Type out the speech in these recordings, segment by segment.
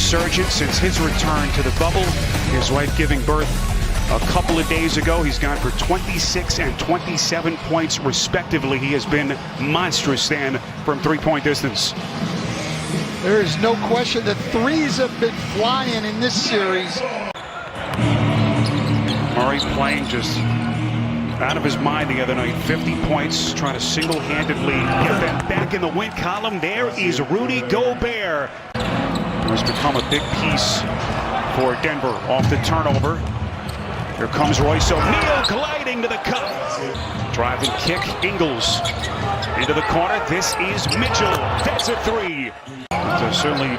resurgence since his return to the bubble. His wife giving birth a couple of days ago. He's gone for 26 and 27 points respectively. He has been monstrous, Dan, from three-point distance. There is no question that threes have been flying in this series. Murray playing just out of his mind the other night. 50 points, trying to single-handedly get them back in the win column. There is Rudy Gobert, who has become a big piece for Denver off the turnover. Here comes Royce O'Neal gliding to the cup. Drive and kick, Ingles into the corner. This is Mitchell. That's a three. So certainly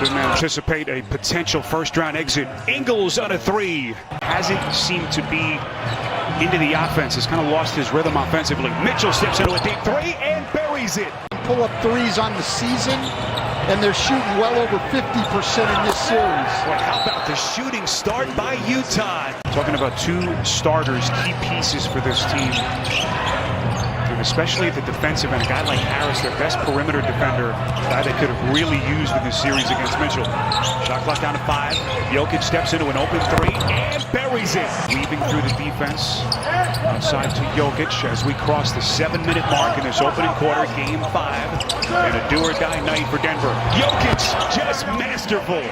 didn't anticipate a potential first-round exit. Ingles on a three. Hasn't seemed to be into the offense. Has kind of lost his rhythm offensively. Mitchell steps into a deep three and buries it. Pull-up threes on the season, and they're shooting well over 50% in this series. Well, how about the shooting start by Utah? Talking about two starters, key pieces for this team. And especially at the defensive end, a guy like Harris, their best perimeter defender, a guy they could have really used in this series against Mitchell. Shot clock down to 5. Jokic steps into an open three and buries it. Weaving through the defense outside to Jokic as we cross the 7-minute mark in this opening quarter, game 5. And a do-or-die night for Denver. Jokic just masterful.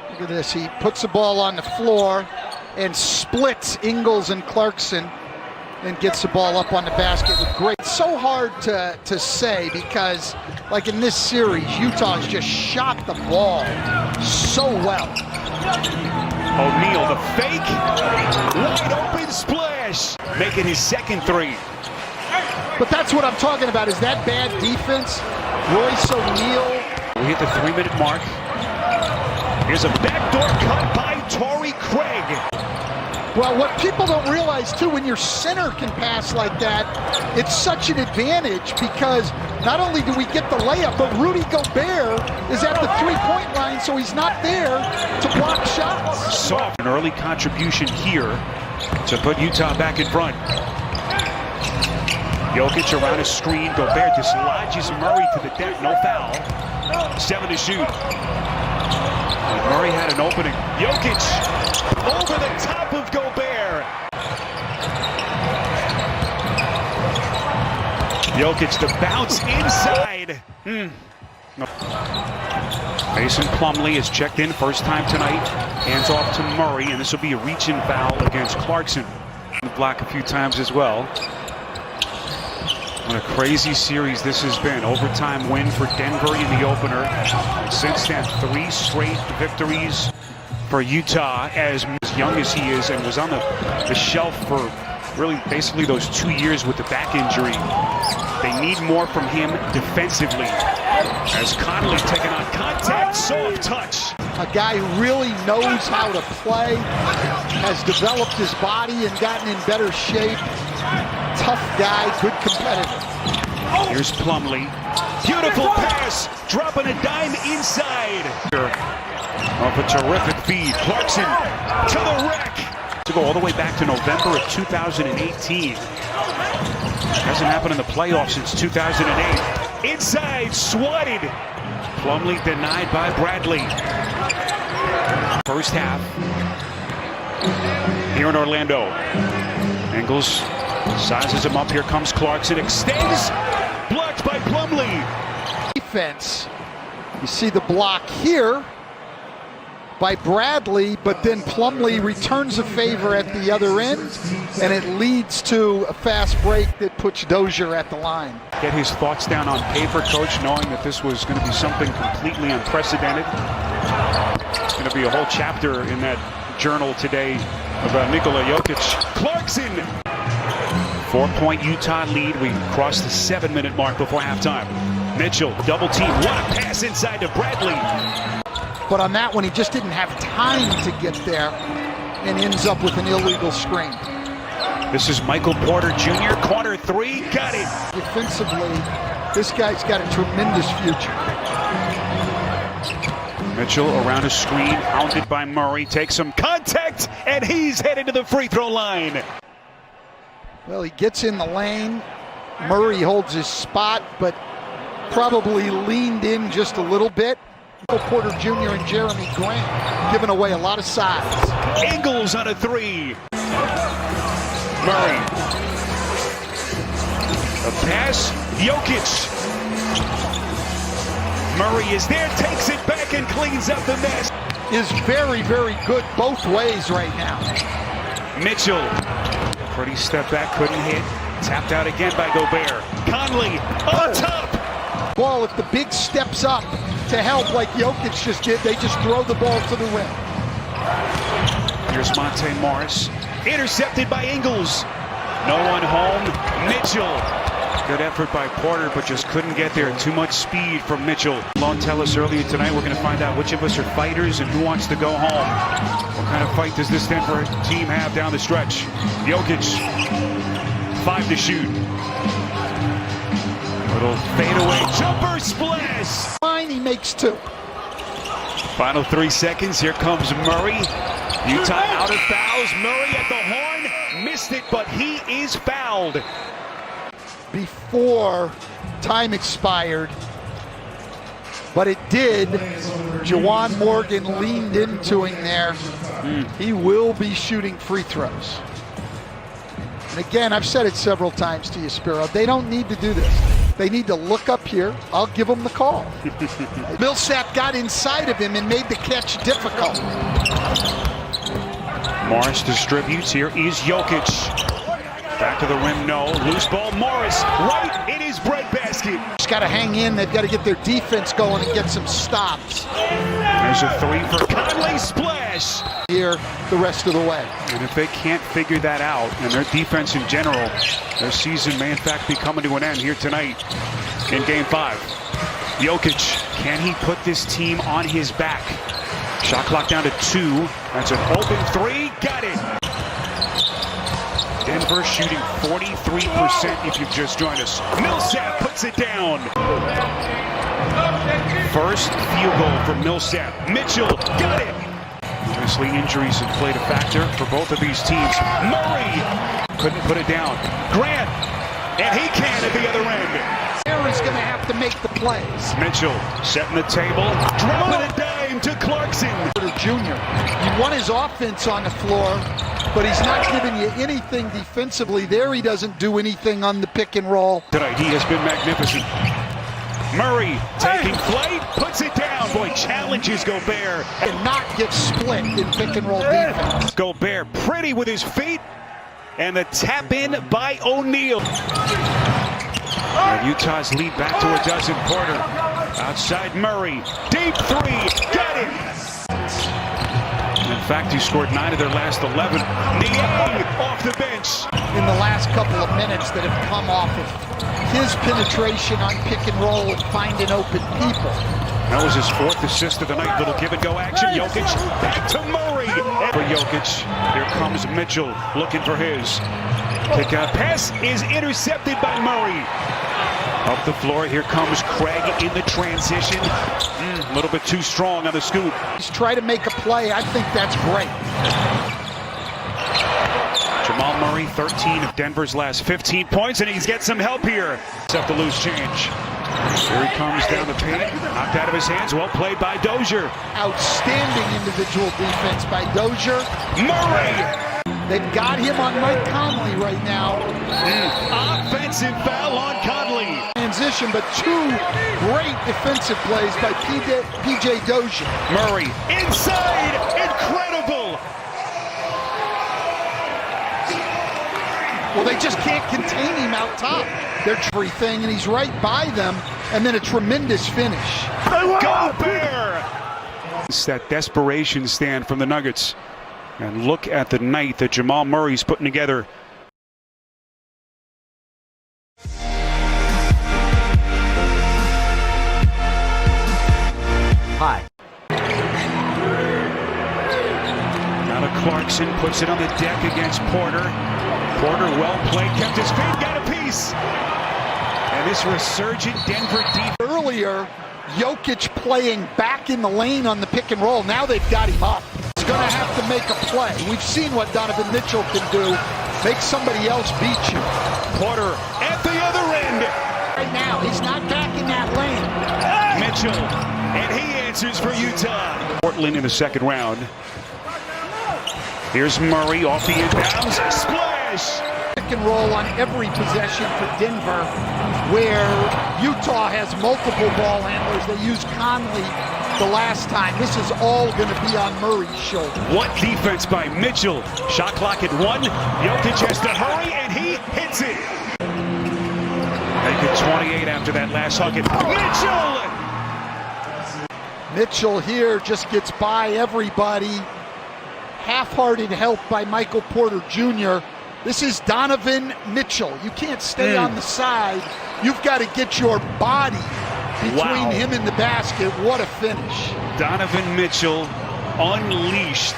Look at this. He puts the ball on the floor and splits Ingles and Clarkson, and gets the ball up on the basket with great. So hard to say because, like in this series, Utah's just shot the ball so well. O'Neal, the fake, wide open splash, making his second three. But that's what I'm talking about, is that bad defense. Royce O'Neal. We hit the 3-minute mark. Here's a backdoor cut by Torrey Craig. Well, what people don't realize, too, when your center can pass like that, it's such an advantage because not only do we get the layup, but Rudy Gobert is at the three-point line, so he's not there to block shots. Soft. An early contribution here to put Utah back in front. Jokic around a screen. Gobert dislodges Murray to the deck. No foul. 7 to shoot. Murray had an opening. Jokic over the top of Gobert. Jokic to bounce inside. No. Mason Plumlee is checked in first time tonight. Hands off to Murray, and this will be a reach-in foul against Clarkson. The block a few times as well. What a crazy series this has been. Overtime win for Denver in the opener. And since then, 3 straight victories for Utah, as young as he is, and was on the shelf for really basically those 2 years with the back injury. They need more from him defensively. As Conley taking on contact, soft touch. A guy who really knows how to play, has developed his body and gotten in better shape. Tough guy, good competitor. Here's Plumlee. Beautiful pass, dropping a dime inside. Off a terrific feed. Clarkson to the rack. To go all the way back to November of 2018. Hasn't happened in the playoffs since 2008. Inside, swatted. Plumlee denied by Bradley. First half here in Orlando. Ingles sizes him up. Here comes Clarkson. Extends. Blocked by Plumlee. Defense. You see the block here by Bradley, but then Plumlee returns a favor at the other end, and it leads to a fast break that puts Dozier at the line. Get his thoughts down on paper, Coach, knowing that this was going to be something completely unprecedented. It's going to be a whole chapter in that journal today about Nikola Jokic. Clarkson! 4-point Utah lead. We crossed the 7-minute mark before halftime. Mitchell, double team. What a pass inside to Bradley. But on that one, he just didn't have time to get there and ends up with an illegal screen. This is Michael Porter Jr. Corner 3. Got it. Defensively, this guy's got a tremendous future. Mitchell around a screen, hounded by Murray. Takes some contact, and he's headed to the free throw line. Well, he gets in the lane. Murray holds his spot, but probably leaned in just a little bit. Porter Jr. and Jeremy Grant giving away a lot of size. Ingles on a three. Murray. A pass. Jokic. Murray is there, takes it back and cleans up the mess. Is very, very good both ways right now. Mitchell. Pretty step back, couldn't hit. Tapped out again by Gobert. Conley on top. Ball, if the big steps up to help like Jokic just did, they just throw the ball to the rim. Here's Monte Morris. Intercepted by Ingles. No one home. Mitchell. Good effort by Porter, but just couldn't get there. Too much speed from Mitchell. Lon tell us earlier tonight we're going to find out which of us are fighters and who wants to go home. What kind of fight does this Denver team have down the stretch? Jokic, 5 to shoot. Little fadeaway jumper splash. Fine, he makes 2. Final 3 seconds. Here comes Murray. Utah out of fouls. Murray at the horn. Missed it, but he is fouled. Before time expired, but it did. Juwan Morgan leaned into him there. He will be shooting free throws. And again, I've said it several times to you, Spiro, they don't need to do this. They need to look up here. I'll give them the call. Millsap got inside of him and made the catch difficult. Morris distributes. Here is Jokic. Back to the rim, no. Loose ball, Morris, right in his breadbasket. Just got to hang in. They've got to get their defense going and get some stops. There's a 3 for Conley, splash. Here the rest of the way. And if they can't figure that out, and their defense in general, their season may in fact be coming to an end here tonight in game 5. Jokic, can he put this team on his back? Shot clock down to 2. That's an open 3, got it. Denver shooting 43% if you've just joined us. Millsap puts it down. First field goal from Millsap. Mitchell got it. Obviously injuries have played a factor for both of these teams. Murray couldn't put it down. Grant, and he can at the other end. Aaron's going to have to make the plays. Mitchell setting the table, dropping a dime to Clarkson. Junior, you want his offense on the floor, but he's not giving you anything defensively. There he doesn't do anything on the pick and roll. Tonight he has been magnificent. Murray taking flight, puts it down. Boy, challenges Gobert. And not get split in pick and roll defense. Gobert pretty with his feet, and the tap in by O'Neal. And Utah's lead back to a dozen. Porter outside Murray, deep 3, got it. In fact, he scored 9 of their last 11. Niang off the bench. In the last couple of minutes that have come off of his penetration on pick and roll and finding open people. That was his 4th assist of the night. Little give and go action. Jokic back to Murray. For Jokic, here comes Mitchell looking for his. Kick out pass is intercepted by Murray. Up the floor, here comes Craig in the transition. A little bit too strong on the scoop. He's trying to make a play. I think that's great. Jamal Murray, 13 of Denver's last 15 points, and he's got some help here. Except the loose change. Here he comes down the paint, knocked out of his hands. Well played by Dozier. Outstanding individual defense by Dozier. Murray! They've got him on Mike Conley right now. Offensive foul on Conley. Transition, but 2 great defensive plays by PJ Dozier. Murray inside, incredible. Well, they just can't contain him out top. They're everything, and he's right by them, and then a tremendous finish. Gobert! It's that desperation stand from the Nuggets. And look at the night that Jamal Murray's putting together. Hi. Now to Clarkson, puts it on the deck against Porter. Porter well played, kept his feet, got a piece. And this resurgent Denver defense. Earlier, Jokic playing back in the lane on the pick and roll. Now they've got him up. He's going to have to make a play. We've seen what Donovan Mitchell can do. Make somebody else beat you. Porter at the other end. Right now, he's not back in that lane. Mitchell, and he answers for Utah. Portland in the second round. Here's Murray off the inbounds. Splash! Pick and roll on every possession for Denver, where Utah has multiple ball handlers. They used Conley the last time. This is all going to be on Murray's shoulder. What defense by Mitchell. Shot clock at 1. Jokic has to hurry, and he hits it. Make it 28 after that last hug. Mitchell here just gets by everybody. Half-hearted help by Michael Porter Jr. This is Donovan Mitchell. You can't stay on the side. You've got to get your body between him and the basket. What a finish. Donovan Mitchell unleashed.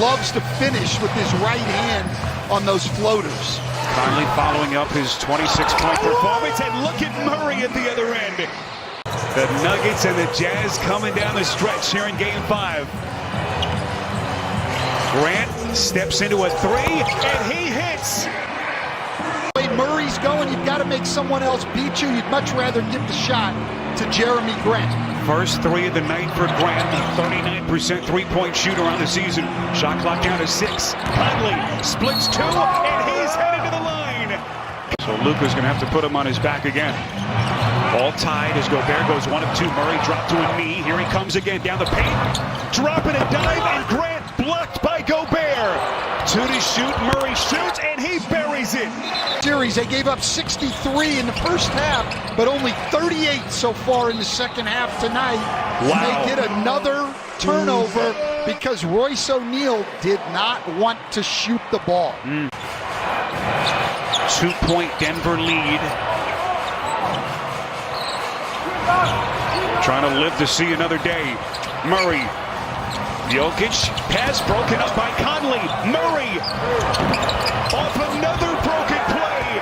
Loves to finish with his right hand on those floaters. Conley following up his 26-point performance, and look at Murray at the other end. The Nuggets and the Jazz coming down the stretch here in Game 5. Grant steps into a 3, and he hits. The way Murray's going, you've got to make someone else beat you. You'd much rather give the shot to Jeremy Grant. First 3 of the night for Grant, a 39% three-point shooter on the season. Shot clock down to 6. Conley splits 2, and he's headed to the line. So Luka's going to have to put him on his back again. All tied as Gobert goes 1 of 2. Murray dropped to a knee. Here he comes again down the paint. Dropping a dive, and Grant blocked by Gobert. 2 to shoot. Murray shoots, and he buries it. Series, they gave up 63 in the first half, but only 38 so far in the second half tonight. Wow. They get another turnover because Royce O'Neal did not want to shoot the ball. 2-point Denver lead. Trying to live to see another day. Murray. Jokic. Pass broken up by Conley. Murray. Off another broken play.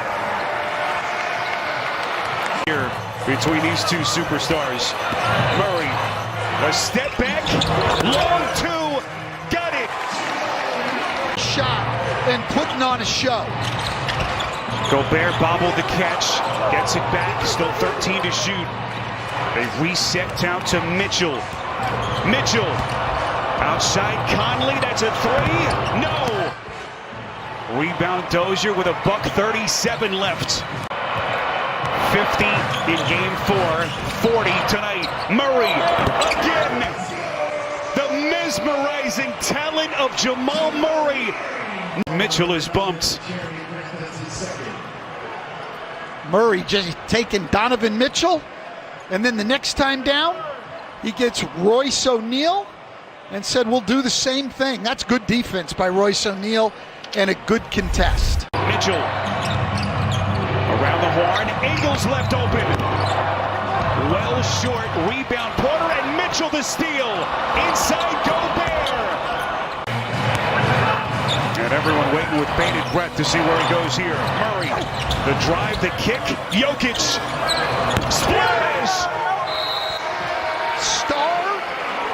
Here between these two superstars. Murray. A step back. Long 2. Got it. Shot and putting on a show. Gobert bobbled the catch. Gets it back. Still 13 to shoot. They reset down to Mitchell. Mitchell. Outside Conley. That's a 3. No. Rebound Dozier with a $1:37 left. 50 in Game 4. 40 tonight. Murray again. The mesmerizing talent of Jamal Murray. Mitchell is bumped. Murray just taking Donovan Mitchell, and then the next time down, he gets Royce O'Neal and said, we'll do the same thing. That's good defense by Royce O'Neal and a good contest. Mitchell around the horn. Ingles left open. Well short. Rebound Porter, and Mitchell the steal. Inside Gobert. And everyone waiting with bated breath to see where he goes here. Murray, the drive, the kick. Jokic. Splash! Star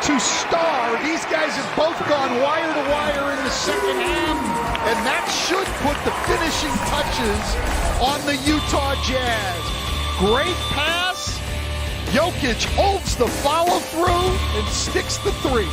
to star. These guys have both gone wire to wire in the second half, and that should put the finishing touches on the Utah Jazz. Great pass. Jokic holds the follow through and sticks the 3.